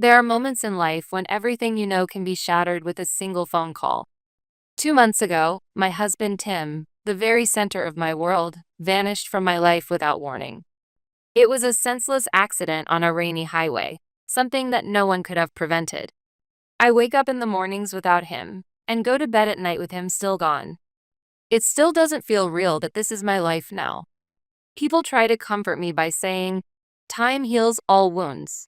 There are moments in life when everything you know can be shattered with a single phone call. 2 months ago, my husband Tim, the very center of my world, vanished from my life without warning. It was a senseless accident on a rainy highway, something that no one could have prevented. I wake up in the mornings without him, and go to bed at night with him still gone. It still doesn't feel real that this is my life now. People try to comfort me by saying, time heals all wounds.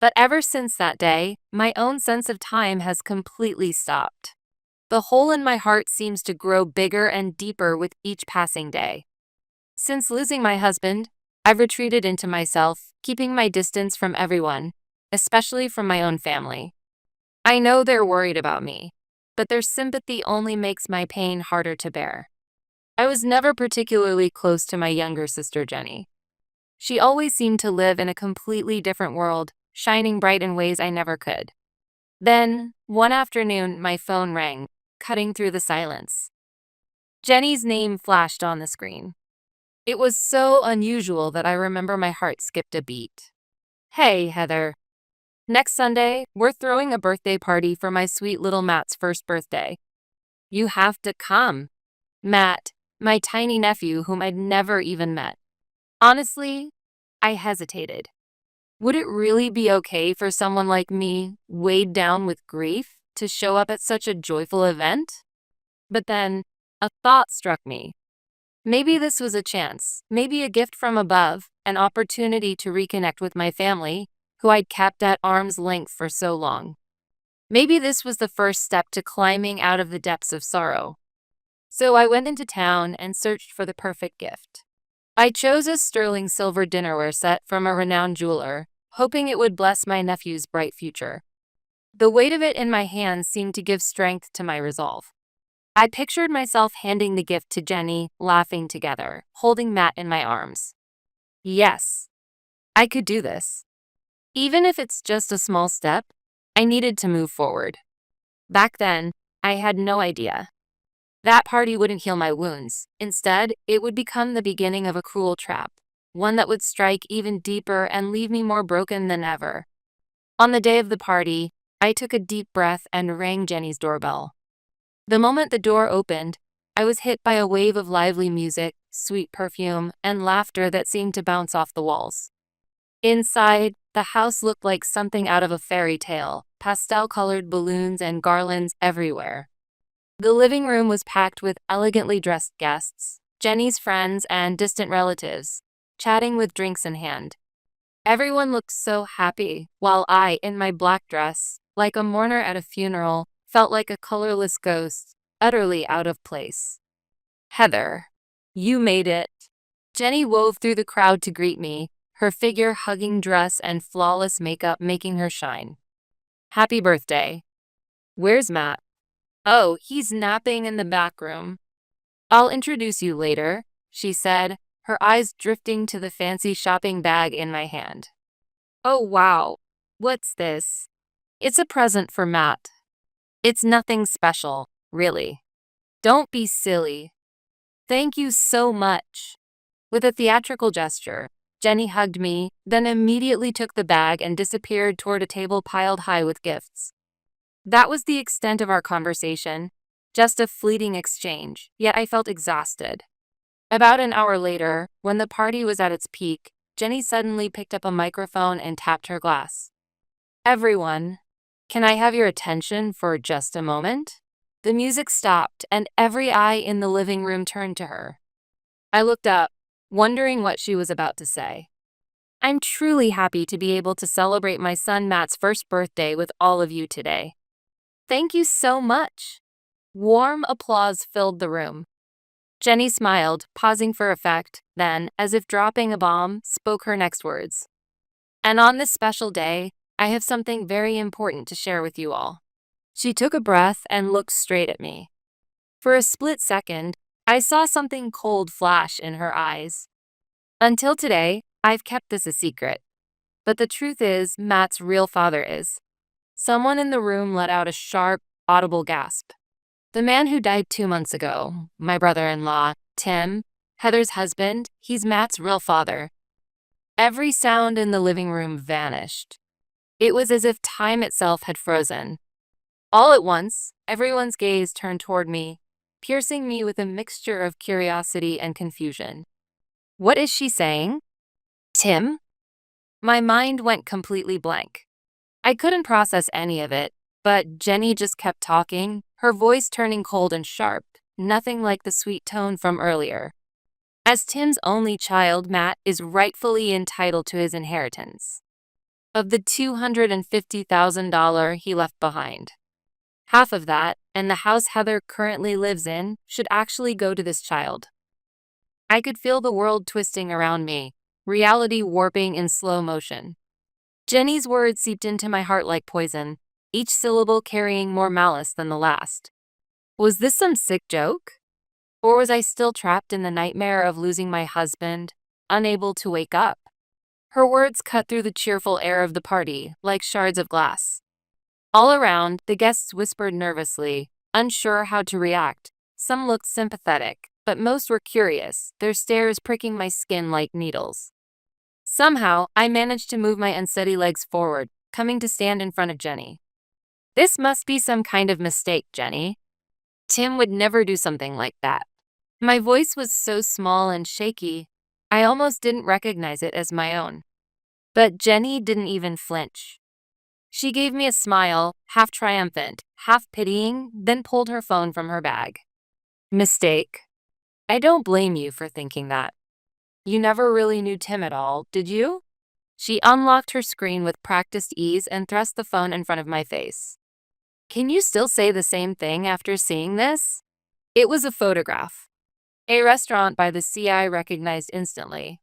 But ever since that day, my own sense of time has completely stopped. The hole in my heart seems to grow bigger and deeper with each passing day. Since losing my husband, I've retreated into myself, keeping my distance from everyone, especially from my own family. I know they're worried about me, but their sympathy only makes my pain harder to bear. I was never particularly close to my younger sister Jenny. She always seemed to live in a completely different world, shining bright in ways I never could. Then, one afternoon, my phone rang, cutting through the silence. Jenny's name flashed on the screen. It was so unusual that I remember my heart skipped a beat. Hey, Heather. Next Sunday, we're throwing a birthday party for my sweet little Matt's first birthday. You have to come. Matt, my tiny nephew whom I'd never even met. Honestly, I hesitated. Would it really be okay for someone like me, weighed down with grief, to show up at such a joyful event? But then, a thought struck me. Maybe this was a chance, maybe a gift from above, an opportunity to reconnect with my family, who I'd kept at arm's length for so long. Maybe this was the first step to climbing out of the depths of sorrow. So I went into town and searched for the perfect gift. I chose a sterling silver dinnerware set from a renowned jeweler, hoping it would bless my nephew's bright future. The weight of it in my hands seemed to give strength to my resolve. I pictured myself handing the gift to Jenny, laughing together, holding Matt in my arms. Yes, I could do this. Even if it's just a small step, I needed to move forward. Back then, I had no idea. That party wouldn't heal my wounds. Instead, it would become the beginning of a cruel trap, one that would strike even deeper and leave me more broken than ever. On the day of the party, I took a deep breath and rang Jenny's doorbell. The moment the door opened, I was hit by a wave of lively music, sweet perfume, and laughter that seemed to bounce off the walls. Inside, the house looked like something out of a fairy tale, pastel-colored balloons and garlands everywhere. The living room was packed with elegantly dressed guests, Jenny's friends and distant relatives, chatting with drinks in hand. Everyone looked so happy, while I, in my black dress, like a mourner at a funeral, felt like a colorless ghost, utterly out of place. Heather, you made it. Jenny wove through the crowd to greet me, her figure-hugging dress and flawless makeup making her shine. Happy birthday. Where's Matt? Oh, he's napping in the back room. I'll introduce you later, she said, her eyes drifting to the fancy shopping bag in my hand. Oh wow, what's this? It's a present for Matt. It's nothing special, really. Don't be silly. Thank you so much. With a theatrical gesture, Jenny hugged me, then immediately took the bag and disappeared toward a table piled high with gifts. That was the extent of our conversation, just a fleeting exchange, yet I felt exhausted. About an hour later, when the party was at its peak, Jenny suddenly picked up a microphone and tapped her glass. Everyone, can I have your attention for just a moment? The music stopped, and every eye in the living room turned to her. I looked up, wondering what she was about to say. I'm truly happy to be able to celebrate my son Matt's first birthday with all of you today. Thank you so much. Warm applause filled the room. Jenny smiled, pausing for effect, then, as if dropping a bomb, spoke her next words. And on this special day, I have something very important to share with you all. She took a breath and looked straight at me. For a split second, I saw something cold flash in her eyes. Until today, I've kept this a secret. But the truth is, Matt's real father is. Someone in the room let out a sharp, audible gasp. The man who died 2 months ago, my brother-in-law, Tim, Heather's husband, he's Matt's real father. Every sound in the living room vanished. It was as if time itself had frozen. All at once, everyone's gaze turned toward me, piercing me with a mixture of curiosity and confusion. What is she saying? Tim? My mind went completely blank. I couldn't process any of it, but Jenny just kept talking, her voice turning cold and sharp, nothing like the sweet tone from earlier. As Tim's only child, Matt is rightfully entitled to his inheritance of the $250,000 he left behind. Half of that, and the house Heather currently lives in, should actually go to this child. I could feel the world twisting around me, reality warping in slow motion. Jenny's words seeped into my heart like poison, each syllable carrying more malice than the last. Was this some sick joke? Or was I still trapped in the nightmare of losing my husband, unable to wake up? Her words cut through the cheerful air of the party, like shards of glass. All around, the guests whispered nervously, unsure how to react. Some looked sympathetic, but most were curious, their stares pricking my skin like needles. Somehow, I managed to move my unsteady legs forward, coming to stand in front of Jenny. This must be some kind of mistake, Jenny. Tim would never do something like that. My voice was so small and shaky, I almost didn't recognize it as my own. But Jenny didn't even flinch. She gave me a smile, half triumphant, half pitying, then pulled her phone from her bag. Mistake. I don't blame you for thinking that. You never really knew Tim at all, did you? She unlocked her screen with practiced ease and thrust the phone in front of my face. Can you still say the same thing after seeing this? It was a photograph. A restaurant by the sea I recognized instantly.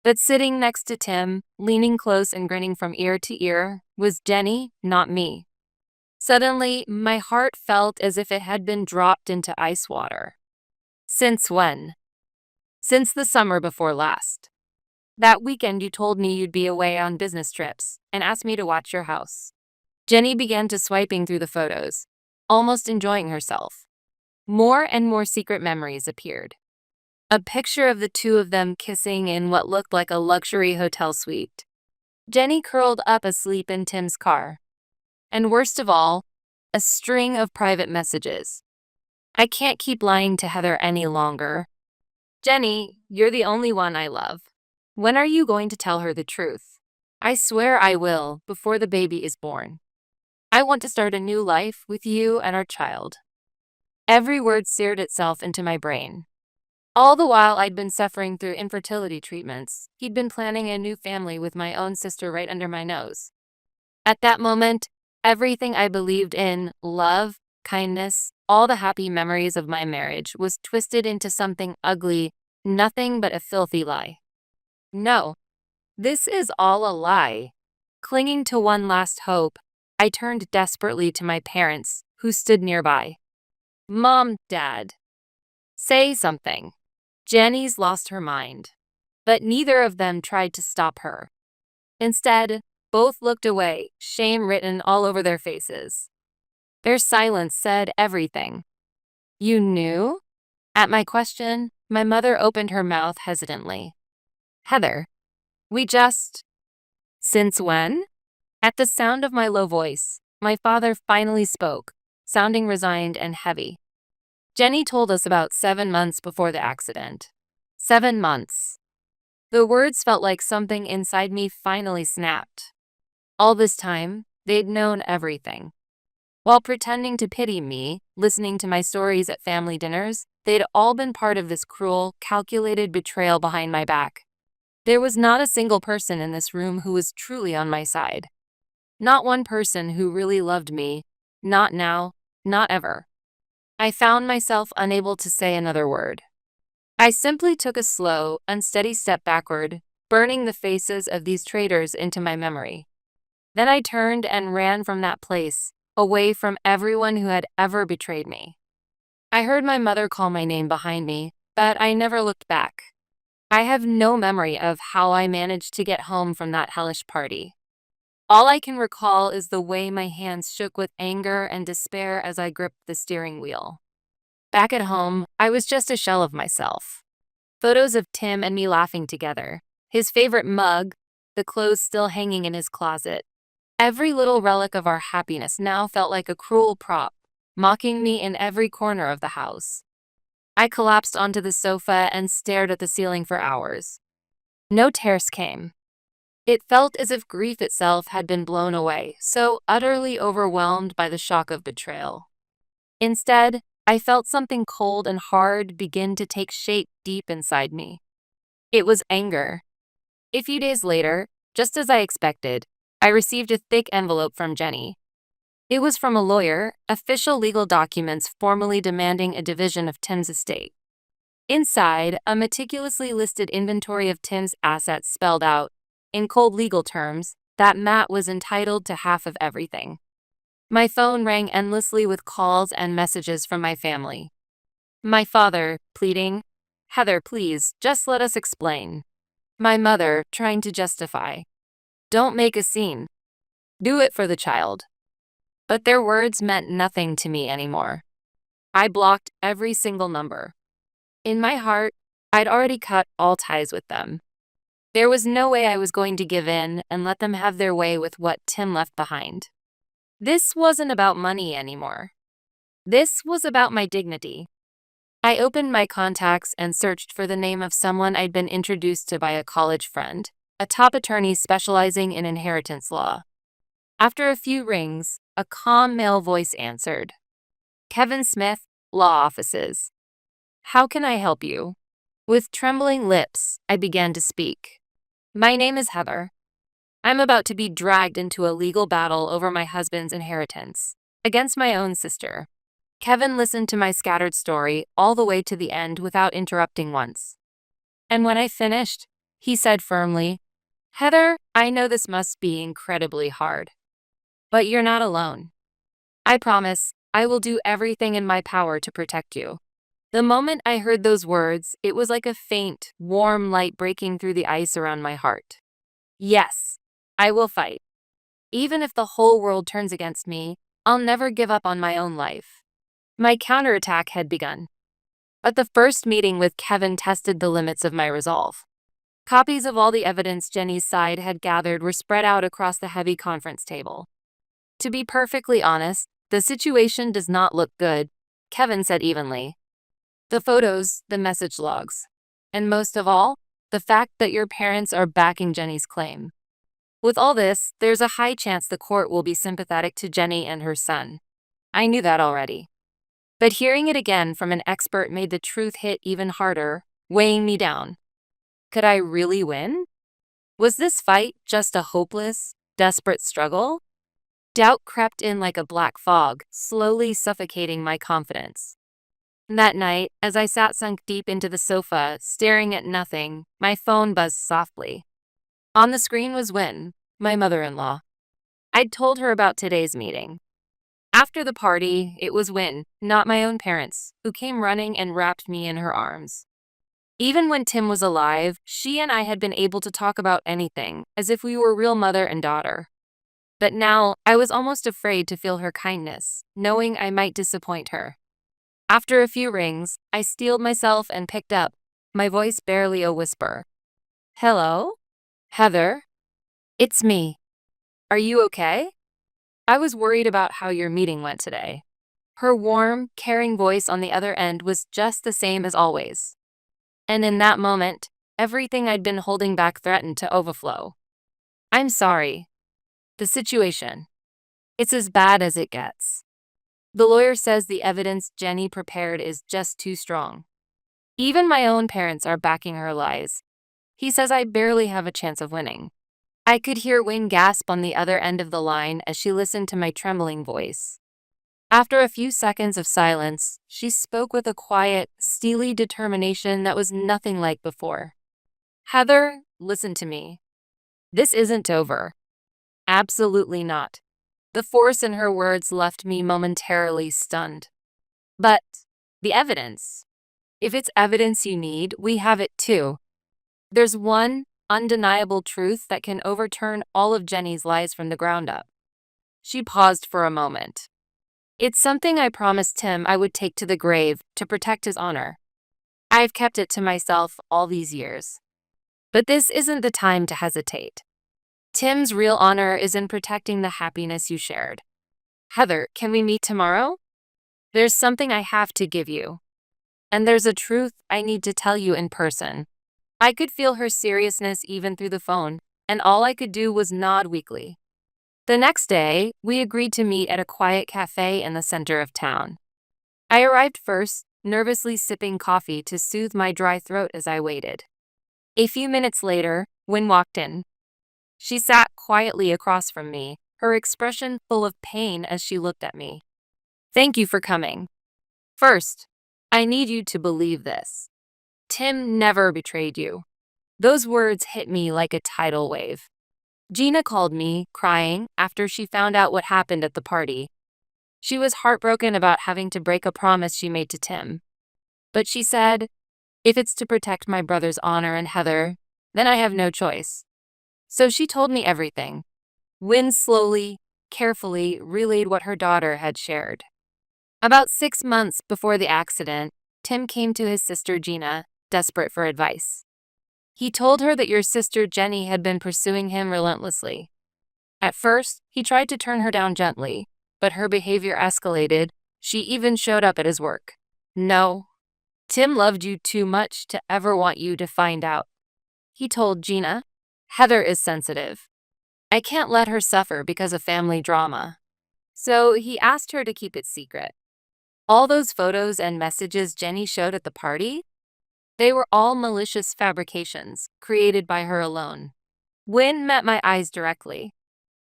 But sitting next to Tim, leaning close and grinning from ear to ear, was Jenny, not me. Suddenly, my heart felt as if it had been dropped into ice water. Since when? Since the summer before last. That weekend you told me you'd be away on business trips and asked me to watch your house. Jenny began to swiping through the photos, almost enjoying herself. More and more secret memories appeared. A picture of the two of them kissing in what looked like a luxury hotel suite. Jenny curled up asleep in Tim's car. And worst of all, a string of private messages. I can't keep lying to Heather any longer. Jenny, you're the only one I love. When are you going to tell her the truth? I swear I will, before the baby is born. I want to start a new life with you and our child. Every word seared itself into my brain. All the while I'd been suffering through infertility treatments, he'd been planning a new family with my own sister right under my nose. At that moment, everything I believed in, love, kindness, all the happy memories of my marriage, was twisted into something ugly, nothing but a filthy lie. No, this is all a lie. Clinging to one last hope, I turned desperately to my parents, who stood nearby. Mom, Dad, say something. Jenny's lost her mind. But neither of them tried to stop her. Instead, both looked away, shame written all over their faces. Their silence said everything. You knew? At my question, my mother opened her mouth hesitantly. Heather, we just... Since when? At the sound of my low voice, my father finally spoke, sounding resigned and heavy. Jenny told us about 7 months before the accident. 7 months. The words felt like something inside me finally snapped. All this time, they'd known everything. While pretending to pity me, listening to my stories at family dinners, they'd all been part of this cruel, calculated betrayal behind my back. There was not a single person in this room who was truly on my side. Not one person who really loved me. Not now, not ever. I found myself unable to say another word. I simply took a slow, unsteady step backward, burning the faces of these traitors into my memory. Then I turned and ran from that place, away from everyone who had ever betrayed me. I heard my mother call my name behind me, but I never looked back. I have no memory of how I managed to get home from that hellish party. All I can recall is the way my hands shook with anger and despair as I gripped the steering wheel. Back at home, I was just a shell of myself. Photos of Tim and me laughing together, his favorite mug, the clothes still hanging in his closet. Every little relic of our happiness now felt like a cruel prop, mocking me in every corner of the house. I collapsed onto the sofa and stared at the ceiling for hours. No tears came. It felt as if grief itself had been blown away, so utterly overwhelmed by the shock of betrayal. Instead, I felt something cold and hard begin to take shape deep inside me. It was anger. A few days later, just as I expected, I received a thick envelope from Jenny. It was from a lawyer, official legal documents formally demanding a division of Tim's estate. Inside, a meticulously listed inventory of Tim's assets spelled out, in cold legal terms, that Matt was entitled to half of everything. My phone rang endlessly with calls and messages from my family. My father, pleading, "Heather, please, just let us explain." My mother, trying to justify, "Don't make a scene. Do it for the child." But their words meant nothing to me anymore. I blocked every single number. In my heart, I'd already cut all ties with them. There was no way I was going to give in and let them have their way with what Tim left behind. This wasn't about money anymore. This was about my dignity. I opened my contacts and searched for the name of someone I'd been introduced to by a college friend, a top attorney specializing in inheritance law. After a few rings, a calm male voice answered. "Kevin Smith, Law Offices. How can I help you?" With trembling lips, I began to speak. "My name is Heather. I'm about to be dragged into a legal battle over my husband's inheritance, against my own sister." Kevin listened to my scattered story all the way to the end without interrupting once. And when I finished, he said firmly, "Heather, I know this must be incredibly hard. But you're not alone. I promise, I will do everything in my power to protect you." The moment I heard those words, it was like a faint, warm light breaking through the ice around my heart. Yes, I will fight. Even if the whole world turns against me, I'll never give up on my own life. My counterattack had begun. But the first meeting with Kevin tested the limits of my resolve. Copies of all the evidence Jenny's side had gathered were spread out across the heavy conference table. "To be perfectly honest, the situation does not look good," Kevin said evenly. "The photos, the message logs, and most of all, the fact that your parents are backing Jenny's claim. With all this, there's a high chance the court will be sympathetic to Jenny and her son. I knew that already. But hearing it again from an expert made the truth hit even harder, weighing me down. Could I really win? Was this fight just a hopeless, desperate struggle? Doubt crept in like a black fog, slowly suffocating my confidence. That night, as I sat sunk deep into the sofa, staring at nothing, my phone buzzed softly. On the screen was Wynne, my mother-in-law. I'd told her about today's meeting. After the party, it was Wynne, not my own parents, who came running and wrapped me in her arms. Even when Tim was alive, she and I had been able to talk about anything, as if we were real mother and daughter. But now, I was almost afraid to feel her kindness, knowing I might disappoint her. After a few rings, I steeled myself and picked up, my voice barely a whisper. "Hello? Heather? It's me. Are you okay? I was worried about how your meeting went today." Her warm, caring voice on the other end was just the same as always. And in that moment, everything I'd been holding back threatened to overflow. "I'm sorry. The situation. It's as bad as it gets. The lawyer says the evidence Jenny prepared is just too strong. Even my own parents are backing her lies. He says I barely have a chance of winning." I could hear Wynne gasp on the other end of the line as she listened to my trembling voice. After a few seconds of silence, she spoke with a quiet, steely determination that was nothing like before. "Heather, listen to me. This isn't over. Absolutely not." The force in her words left me momentarily stunned. "But the evidence. If it's evidence you need, we have it too. There's one undeniable truth that can overturn all of Jenny's lies from the ground up." She paused for a moment. "It's something I promised Tim I would take to the grave to protect his honor. I've kept it to myself all these years. But this isn't the time to hesitate. Tim's real honor is in protecting the happiness you shared. Heather, can we meet tomorrow? There's something I have to give you. And there's a truth I need to tell you in person. I could feel her seriousness even through the phone, and all I could do was nod weakly. The next day, we agreed to meet at a quiet cafe in the center of town. I arrived first, nervously sipping coffee to soothe my dry throat as I waited. A few minutes later, Wynne walked in. She sat quietly across from me, her expression full of pain as she looked at me. Thank you for coming. First, I need you to believe this. Tim never betrayed you. Those words hit me like a tidal wave. Gina called me, crying, after she found out what happened at the party. She was heartbroken about having to break a promise she made to Tim. But she said, if it's to protect my brother's honor and Heather, then I have no choice. So she told me everything. Wynne slowly, carefully relayed what her daughter had shared. About 6 months before the accident, Tim came to his sister Gina, desperate for advice. He told her that your sister Jenny had been pursuing him relentlessly. At first, he tried to turn her down gently, but her behavior escalated. She even showed up at his work. No, Tim loved you too much to ever want you to find out. He told Gina, Heather is sensitive. I can't let her suffer because of family drama. So he asked her to keep it secret. All those photos and messages Jenny showed at the party? They were all malicious fabrications, created by her alone. Wynne met my eyes directly.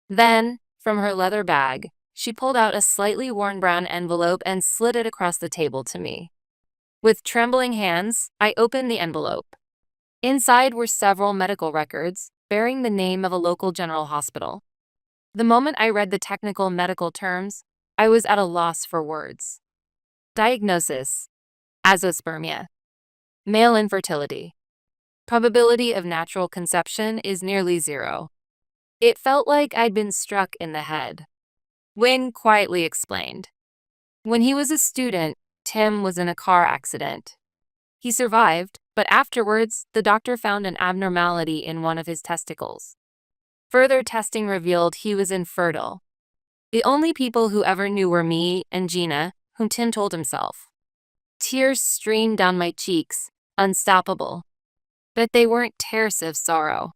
Then, from her leather bag, she pulled out a slightly worn brown envelope and slid it across the table to me. With trembling hands, I opened the envelope. Inside were several medical records, bearing the name of a local general hospital. The moment I read the technical medical terms, I was at a loss for words. Diagnosis: azoospermia. Male infertility. Probability of natural conception is nearly 0. It felt like I'd been struck in the head. Wynne quietly explained. When he was a student, Tim was in a car accident. He survived, but afterwards, the doctor found an abnormality in one of his testicles. Further testing revealed he was infertile. The only people who ever knew were me and Gina, whom Tim told himself. Tears streamed down my cheeks, unstoppable. But they weren't tears of sorrow.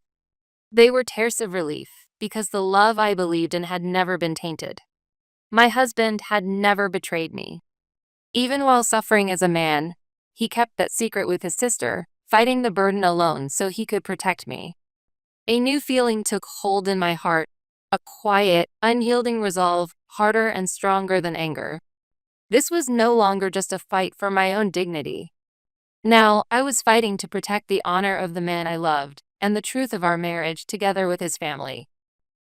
They were tears of relief, because the love I believed in had never been tainted. My husband had never betrayed me. Even while suffering as a man, he kept that secret with his sister, fighting the burden alone so he could protect me. A new feeling took hold in my heart, a quiet, unyielding resolve, harder and stronger than anger. This was no longer just a fight for my own dignity. Now, I was fighting to protect the honor of the man I loved, and the truth of our marriage together with his family.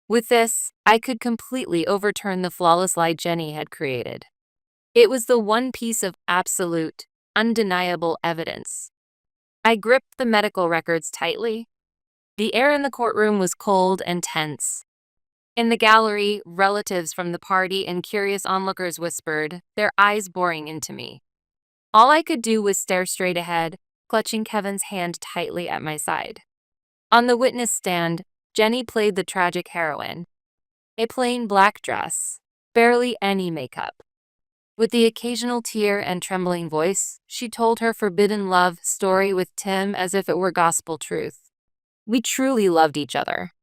With this, I could completely overturn the flawless lie Jenny had created. It was the one piece of absolute, undeniable evidence. I gripped the medical records tightly. The air in the courtroom was cold and tense. In the gallery, relatives from the party and curious onlookers whispered, their eyes boring into me. All I could do was stare straight ahead, clutching Kevin's hand tightly at my side. On the witness stand, Jenny played the tragic heroine. A plain black dress, barely any makeup. With the occasional tear and trembling voice, she told her forbidden love story with Tim as if it were gospel truth. We truly loved each other.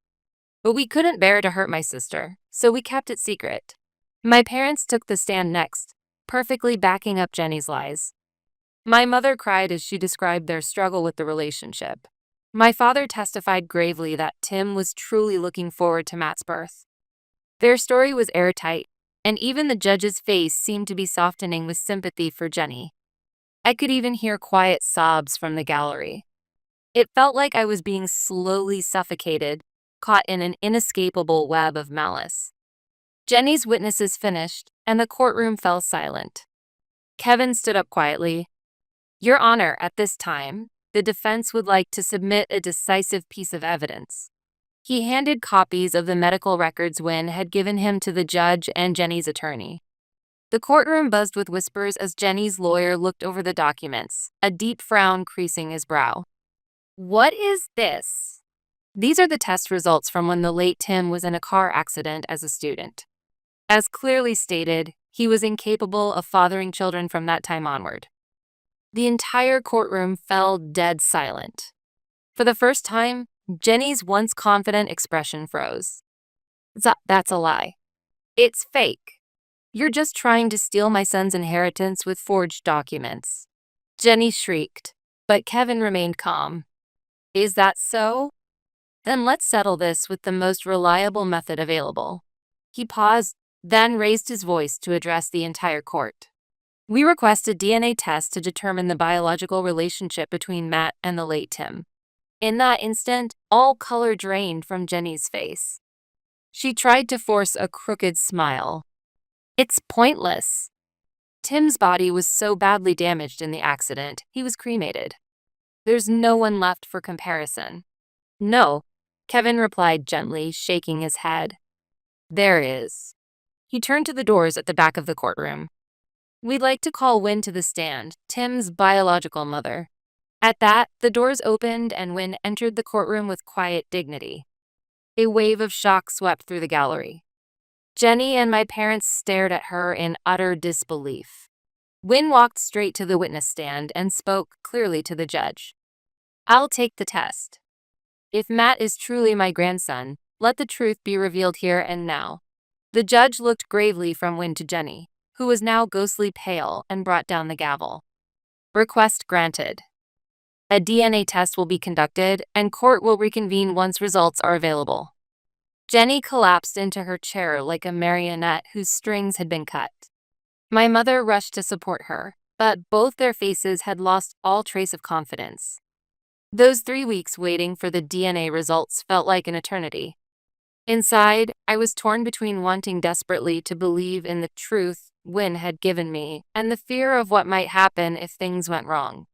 But we couldn't bear to hurt my sister, so we kept it secret. My parents took the stand next, perfectly backing up Jenny's lies. My mother cried as she described their struggle with the relationship. My father testified gravely that Tim was truly looking forward to Matt's birth. Their story was airtight, and even the judge's face seemed to be softening with sympathy for Jenny. I could even hear quiet sobs from the gallery. It felt like I was being slowly suffocated, caught in an inescapable web of malice. Jenny's witnesses finished, and the courtroom fell silent. Kevin stood up quietly. Your Honor, at this time, the defense would like to submit a decisive piece of evidence. He handed copies of the medical records Wynne had given him to the judge and Jenny's attorney. The courtroom buzzed with whispers as Jenny's lawyer looked over the documents, a deep frown creasing his brow. What is this? These are the test results from when the late Tim was in a car accident as a student. As clearly stated, he was incapable of fathering children from that time onward. The entire courtroom fell dead silent. For the first time, Jenny's once confident expression froze. That's a lie. It's fake. You're just trying to steal my son's inheritance with forged documents. Jenny shrieked, but Kevin remained calm. Is that so? Then let's settle this with the most reliable method available. He paused, then raised his voice to address the entire court. We request a DNA test to determine the biological relationship between Matt and the late Tim. In that instant, all color drained from Jenny's face. She tried to force a crooked smile. It's pointless. Tim's body was so badly damaged in the accident, he was cremated. There's no one left for comparison. No, Kevin replied gently, shaking his head. There is. He turned to the doors at the back of the courtroom. We'd like to call Wynn to the stand, Tim's biological mother. At that, the doors opened and Wynn entered the courtroom with quiet dignity. A wave of shock swept through the gallery. Jenny and my parents stared at her in utter disbelief. Wynn walked straight to the witness stand and spoke clearly to the judge. I'll take the test. If Matt is truly my grandson, let the truth be revealed here and now. The judge looked gravely from Wynn to Jenny, who was now ghostly pale, and brought down the gavel. Request granted. A DNA test will be conducted, and court will reconvene once results are available. Jenny collapsed into her chair like a marionette whose strings had been cut. My mother rushed to support her, but both their faces had lost all trace of confidence. Those 3 weeks waiting for the DNA results felt like an eternity. Inside, I was torn between wanting desperately to believe in the truth Wynn had given me and the fear of what might happen if things went wrong.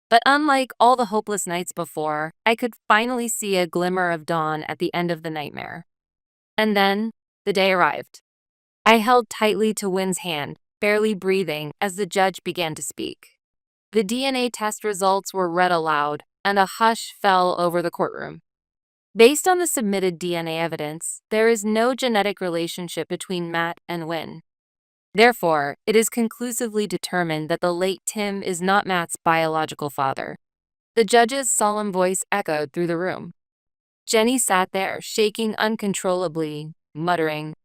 But unlike all the hopeless nights before, I could finally see a glimmer of dawn at the end of the nightmare. And then, the day arrived. I held tightly to Wynn's hand, barely breathing, as the judge began to speak. The DNA test results were read aloud, and a hush fell over the courtroom. Based on the submitted DNA evidence, there is no genetic relationship between Matt and Wynn. Therefore, it is conclusively determined that the late Tim is not Matt's biological father. The judge's solemn voice echoed through the room. Jenny sat there, shaking uncontrollably, muttering,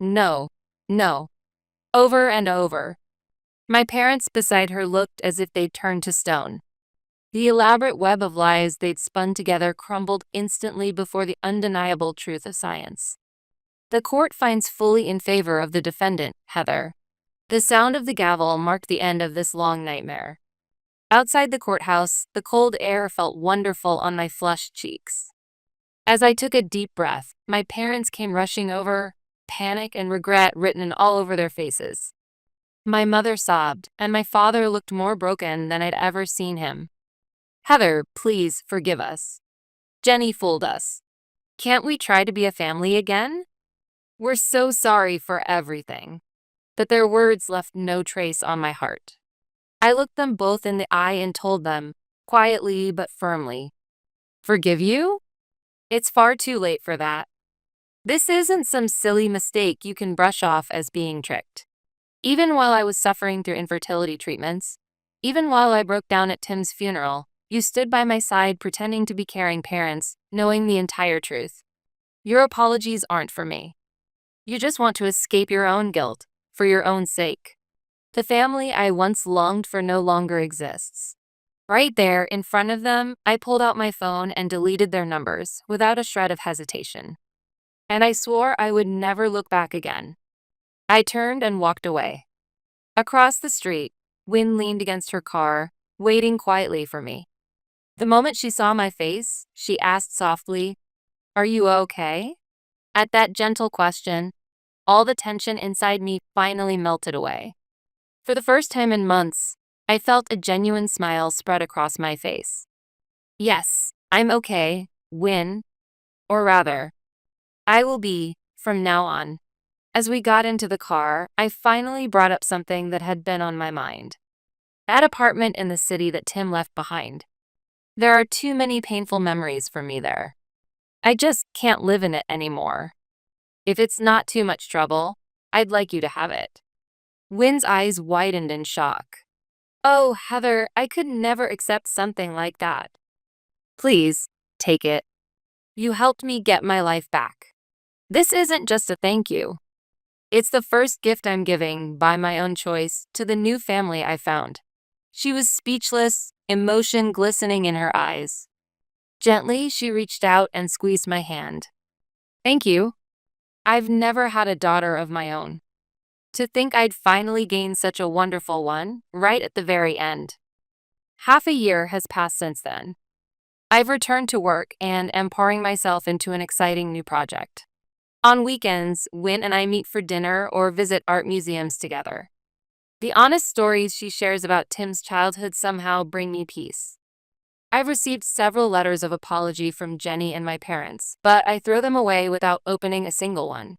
"No, no," over and over. My parents beside her looked as if they'd turned to stone. The elaborate web of lies they'd spun together crumbled instantly before the undeniable truth of science. The court finds fully in favor of the defendant, Heather. The sound of the gavel marked the end of this long nightmare. Outside the courthouse, the cold air felt wonderful on my flushed cheeks. As I took a deep breath, my parents came rushing over, panic and regret written all over their faces. My mother sobbed, and my father looked more broken than I'd ever seen him. Heather, please forgive us. Jenny fooled us. Can't we try to be a family again? We're so sorry for everything. But their words left no trace on my heart. I looked them both in the eye and told them, quietly but firmly, forgive you? It's far too late for that. This isn't some silly mistake you can brush off as being tricked. Even while I was suffering through infertility treatments, even while I broke down at Tim's funeral, you stood by my side pretending to be caring parents, knowing the entire truth. Your apologies aren't for me. You just want to escape your own guilt, for your own sake. The family I once longed for no longer exists. Right there, in front of them, I pulled out my phone and deleted their numbers, without a shred of hesitation. And I swore I would never look back again. I turned and walked away. Across the street, Wynn leaned against her car, waiting quietly for me. The moment she saw my face, she asked softly, "Are you okay?" At that gentle question, all the tension inside me finally melted away. For the first time in months, I felt a genuine smile spread across my face. Yes, I'm okay, Wynn. Or rather, I will be, from now on. As we got into the car, I finally brought up something that had been on my mind. That apartment in the city that Tim left behind. There are too many painful memories for me there. I just can't live in it anymore. If it's not too much trouble, I'd like you to have it. Wynn's eyes widened in shock. Oh, Heather, I could never accept something like that. Please, take it. You helped me get my life back. This isn't just a thank you. It's the first gift I'm giving, by my own choice, to the new family I found. She was speechless, emotion glistening in her eyes. Gently, she reached out and squeezed my hand. Thank you. I've never had a daughter of my own. To think I'd finally gained such a wonderful one, right at the very end. Half a year has passed since then. I've returned to work and am pouring myself into an exciting new project. On weekends, Wynn and I meet for dinner or visit art museums together. The honest stories she shares about Tim's childhood somehow bring me peace. I've received several letters of apology from Jenny and my parents, but I throw them away without opening a single one.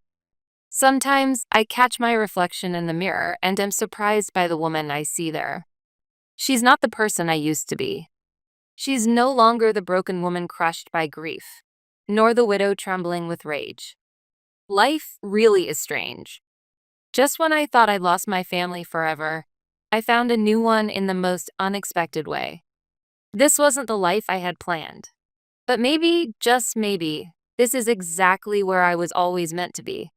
Sometimes I catch my reflection in the mirror and am surprised by the woman I see there. She's not the person I used to be. She's no longer the broken woman crushed by grief, nor the widow trembling with rage. Life really is strange. Just when I thought I'd lost my family forever, I found a new one in the most unexpected way. This wasn't the life I had planned. But maybe, just maybe, this is exactly where I was always meant to be.